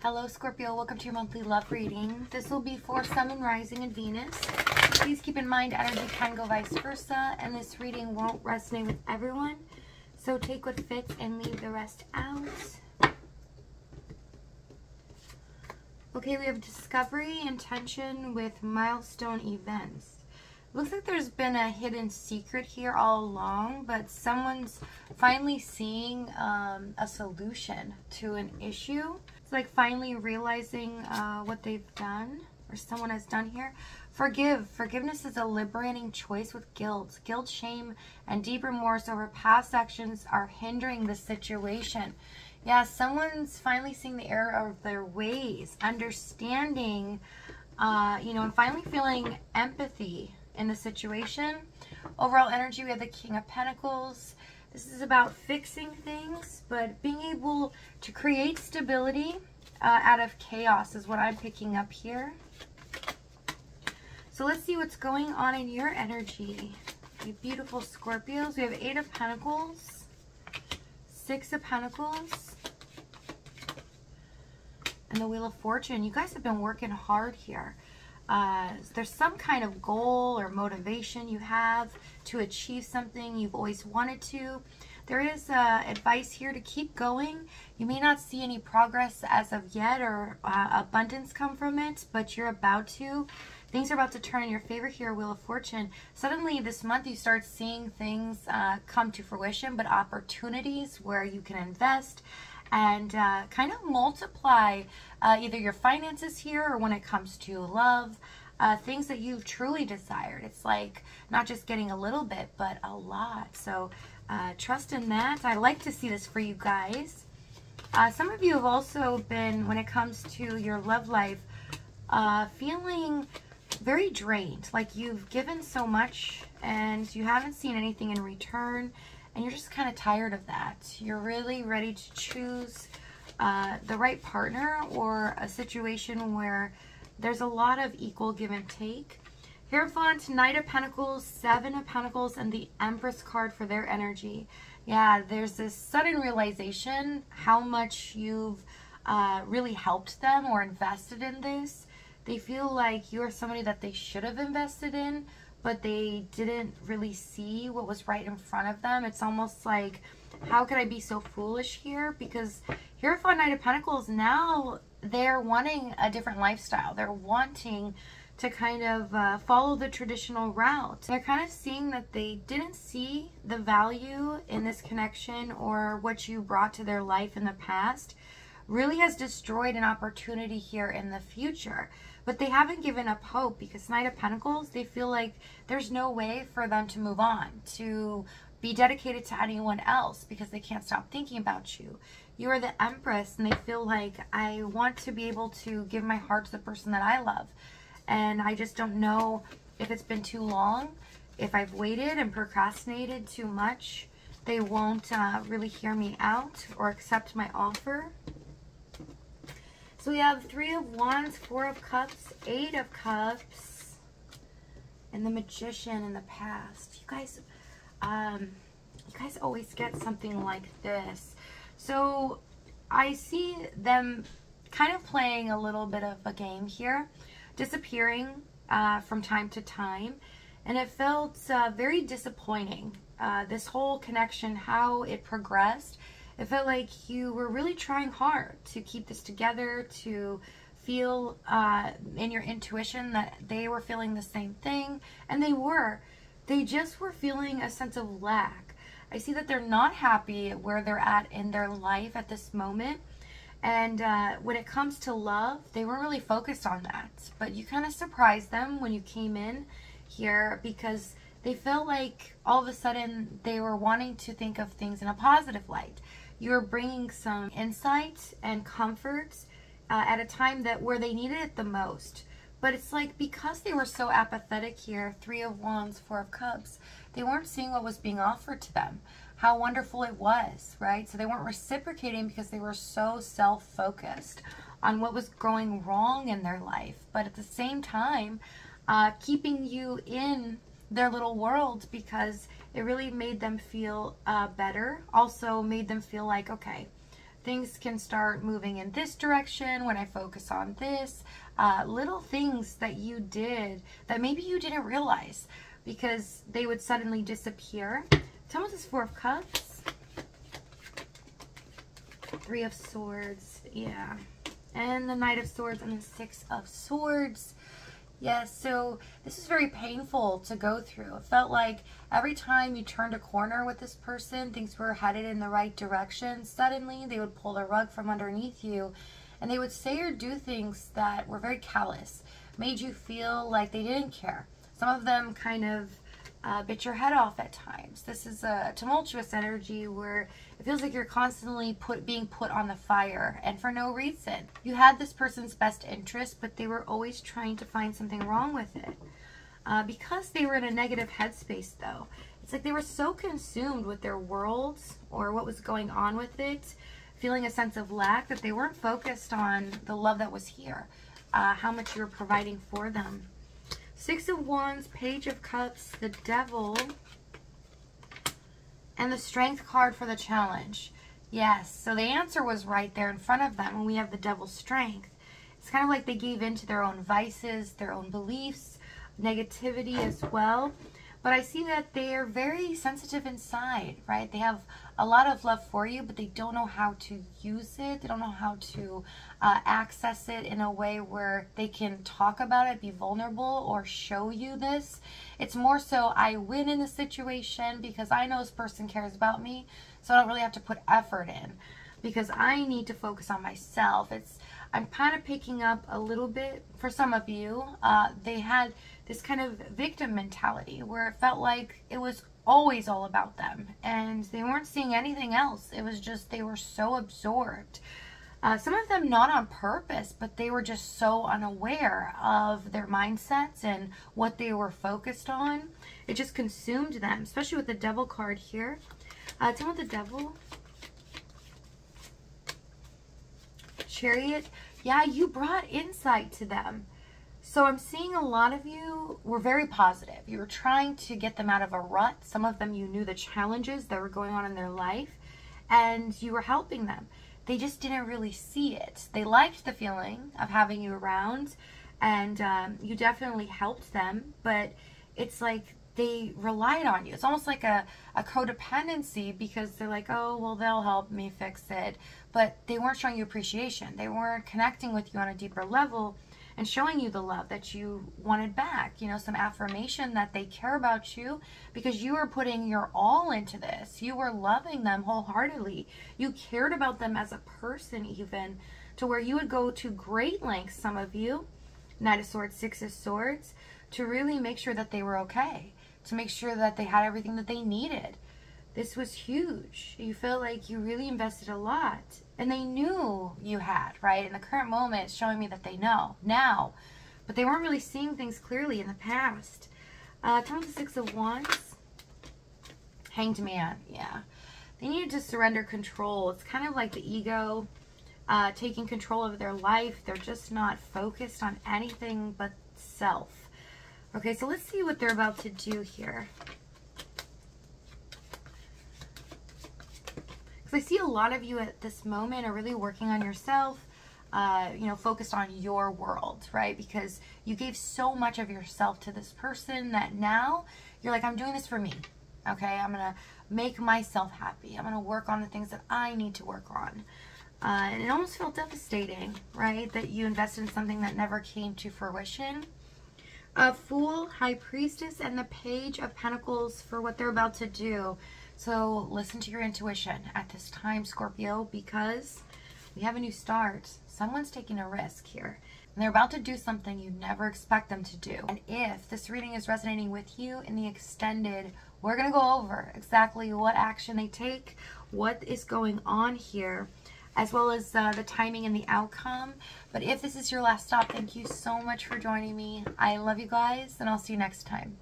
Hello Scorpio, welcome to your monthly love reading. This will be for Sun and Rising and Venus. Please keep in mind energy can go vice versa, and this reading won't resonate with everyone. So take what fits and leave the rest out. Okay, we have discovery and tension with milestone events. Looks like there's been a hidden secret here all along, but someone's finally seeing a solution to an issue. It's like finally realizing what they've done, or someone has done here. Forgiveness is a liberating choice with guilt. Guilt, shame, and deep remorse over past actions are hindering the situation. Yeah, someone's finally seeing the error of their ways, understanding, and finally feeling empathy in the situation. Overall energy, we have the King of Pentacles. This is about fixing things, but being able to create stability out of chaos is what I'm picking up here. So let's see what's going on in your energy. You beautiful Scorpios. We have 8 of Pentacles, 6 of Pentacles, and the Wheel of Fortune. You guys have been working hard here. There's some kind of goal or motivation you have to achieve something you've always wanted to. There is advice here to keep going. You may not see any progress as of yet or abundance come from it, but you're about to. Things are about to turn in your favor here, Wheel of Fortune. Suddenly this month you start seeing things come to fruition, but opportunities where you can invest and kind of multiply either your finances here or when it comes to love, things that you've truly desired. It's like not just getting a little bit, but a lot. So trust in that. I like to see this for you guys. Some of you have also been, when it comes to your love life, feeling very drained. Like you've given so much and you haven't seen anything in return. And you're just kind of tired of that. You're really ready to choose the right partner or a situation where there's a lot of equal give and take. Hierophant, Knight of Pentacles, 7 of Pentacles, and the Empress card for their energy. Yeah, there's this sudden realization how much you've really helped them or invested in this. They feel like you're somebody that they should have invested in, but they didn't really see what was right in front of them. It's almost like, how could I be so foolish here? Because Hierophant, Knight of Pentacles, now they're wanting a different lifestyle. They're wanting to kind of follow the traditional route. They're kind of seeing that they didn't see the value in this connection, or what you brought to their life in the past really has destroyed an opportunity here in the future. But they haven't given up hope, because Knight of Pentacles, they feel like there's no way for them to move on, to be dedicated to anyone else, because they can't stop thinking about you. You are the Empress, and they feel like, I want to be able to give my heart to the person that I love. And I just don't know if it's been too long, if I've waited and procrastinated too much, they won't really hear me out or accept my offer. So we have 3 of Wands, 4 of Cups, 8 of Cups, and the Magician in the past. You guys always get something like this. So I see them kind of playing a little bit of a game here, disappearing from time to time, and it felt very disappointing. This whole connection, how it progressed. It felt like you were really trying hard to keep this together, to feel in your intuition that they were feeling the same thing. And they were. They just were feeling a sense of lack. I see that they're not happy where they're at in their life at this moment. And when it comes to love, they weren't really focused on that. But you kind of surprised them when you came in here, because they felt like all of a sudden they were wanting to think of things in a positive light. You're bringing some insight and comfort at a time where they needed it the most. But it's like, because they were so apathetic here, 3 of Wands, 4 of Cups, they weren't seeing what was being offered to them, how wonderful it was, right? So they weren't reciprocating because they were so self-focused on what was going wrong in their life. But at the same time, keeping you in their little world, because it really made them feel better. Also made them feel like, okay, things can start moving in this direction when I focus on this. Little things that you did that maybe you didn't realize, because they would suddenly disappear. Tell me this Four of Cups. Three of Swords, yeah. And the Knight of Swords and the Six of Swords. Yes, so this is very painful to go through. It felt like every time you turned a corner with this person, things were headed in the right direction. Suddenly, they would pull the rug from underneath you, and they would say or do things that were very callous, made you feel like they didn't care. Some of them kind of bit your head off at times. This is a tumultuous energy where it feels like you're constantly being put on the fire, and for no reason. You had this person's best interest, but they were always trying to find something wrong with it. Because they were in a negative headspace, though, it's like they were so consumed with their worlds or what was going on with it, feeling a sense of lack, that they weren't focused on the love that was here, how much you were providing for them. Six of Wands, Page of Cups, the Devil, and the Strength card for the challenge. Yes, so the answer was right there in front of them when we have the Devil's Strength. It's kind of like they gave in to their own vices, their own beliefs, negativity as well. But I see that they are very sensitive inside, right? They have a lot of love for you, but they don't know how to use it. They don't know how to access it in a way where they can talk about it, be vulnerable, or show you this. It's more so, I win in the situation because I know this person cares about me, so I don't really have to put effort in because I need to focus on myself. I'm kind of picking up a little bit for some of you. They had this kind of victim mentality where it felt like it was always all about them and they weren't seeing anything else. It was just they were so absorbed. Some of them not on purpose, but they were just so unaware of their mindsets and what they were focused on. It just consumed them, especially with the Devil card here. Tell me the Devil. Chariot. Yeah, you brought insight to them. So I'm seeing a lot of you were very positive. You were trying to get them out of a rut. Some of them, you knew the challenges that were going on in their life and you were helping them. They just didn't really see it. They liked the feeling of having you around and you definitely helped them, but it's like they relied on you. It's almost like a codependency because they're like, oh, well, they'll help me fix it. But they weren't showing you appreciation. They weren't connecting with you on a deeper level and showing you the love that you wanted back. You know, some affirmation that they care about you because you were putting your all into this. You were loving them wholeheartedly. You cared about them as a person even, to where you would go to great lengths, some of you, Knight of Swords, Six of Swords, to really make sure that they were okay, to make sure that they had everything that they needed. This was huge. You feel like you really invested a lot. And they knew you had, right? In the current moment, it's showing me that they know now. But they weren't really seeing things clearly in the past. Tell me the Six of Wands. Hanged Man, yeah. They needed to surrender control. It's kind of like the ego taking control of their life. They're just not focused on anything but self. Okay, so let's see what they're about to do here. I see a lot of you at this moment are really working on yourself, you know, focused on your world, right? Because you gave so much of yourself to this person that now you're like, I'm doing this for me, okay? I'm going to make myself happy. I'm going to work on the things that I need to work on. And it almost felt devastating, right? That you invested in something that never came to fruition. Fool, High Priestess, and the Page of Pentacles for what they're about to do. So listen to your intuition at this time, Scorpio, because we have a new start. Someone's taking a risk here. And they're about to do something you never expect them to do. And if this reading is resonating with you in the extended, we're going to go over exactly what action they take, what is going on here, as well as the timing and the outcome. But if this is your last stop, thank you so much for joining me. I love you guys, and I'll see you next time.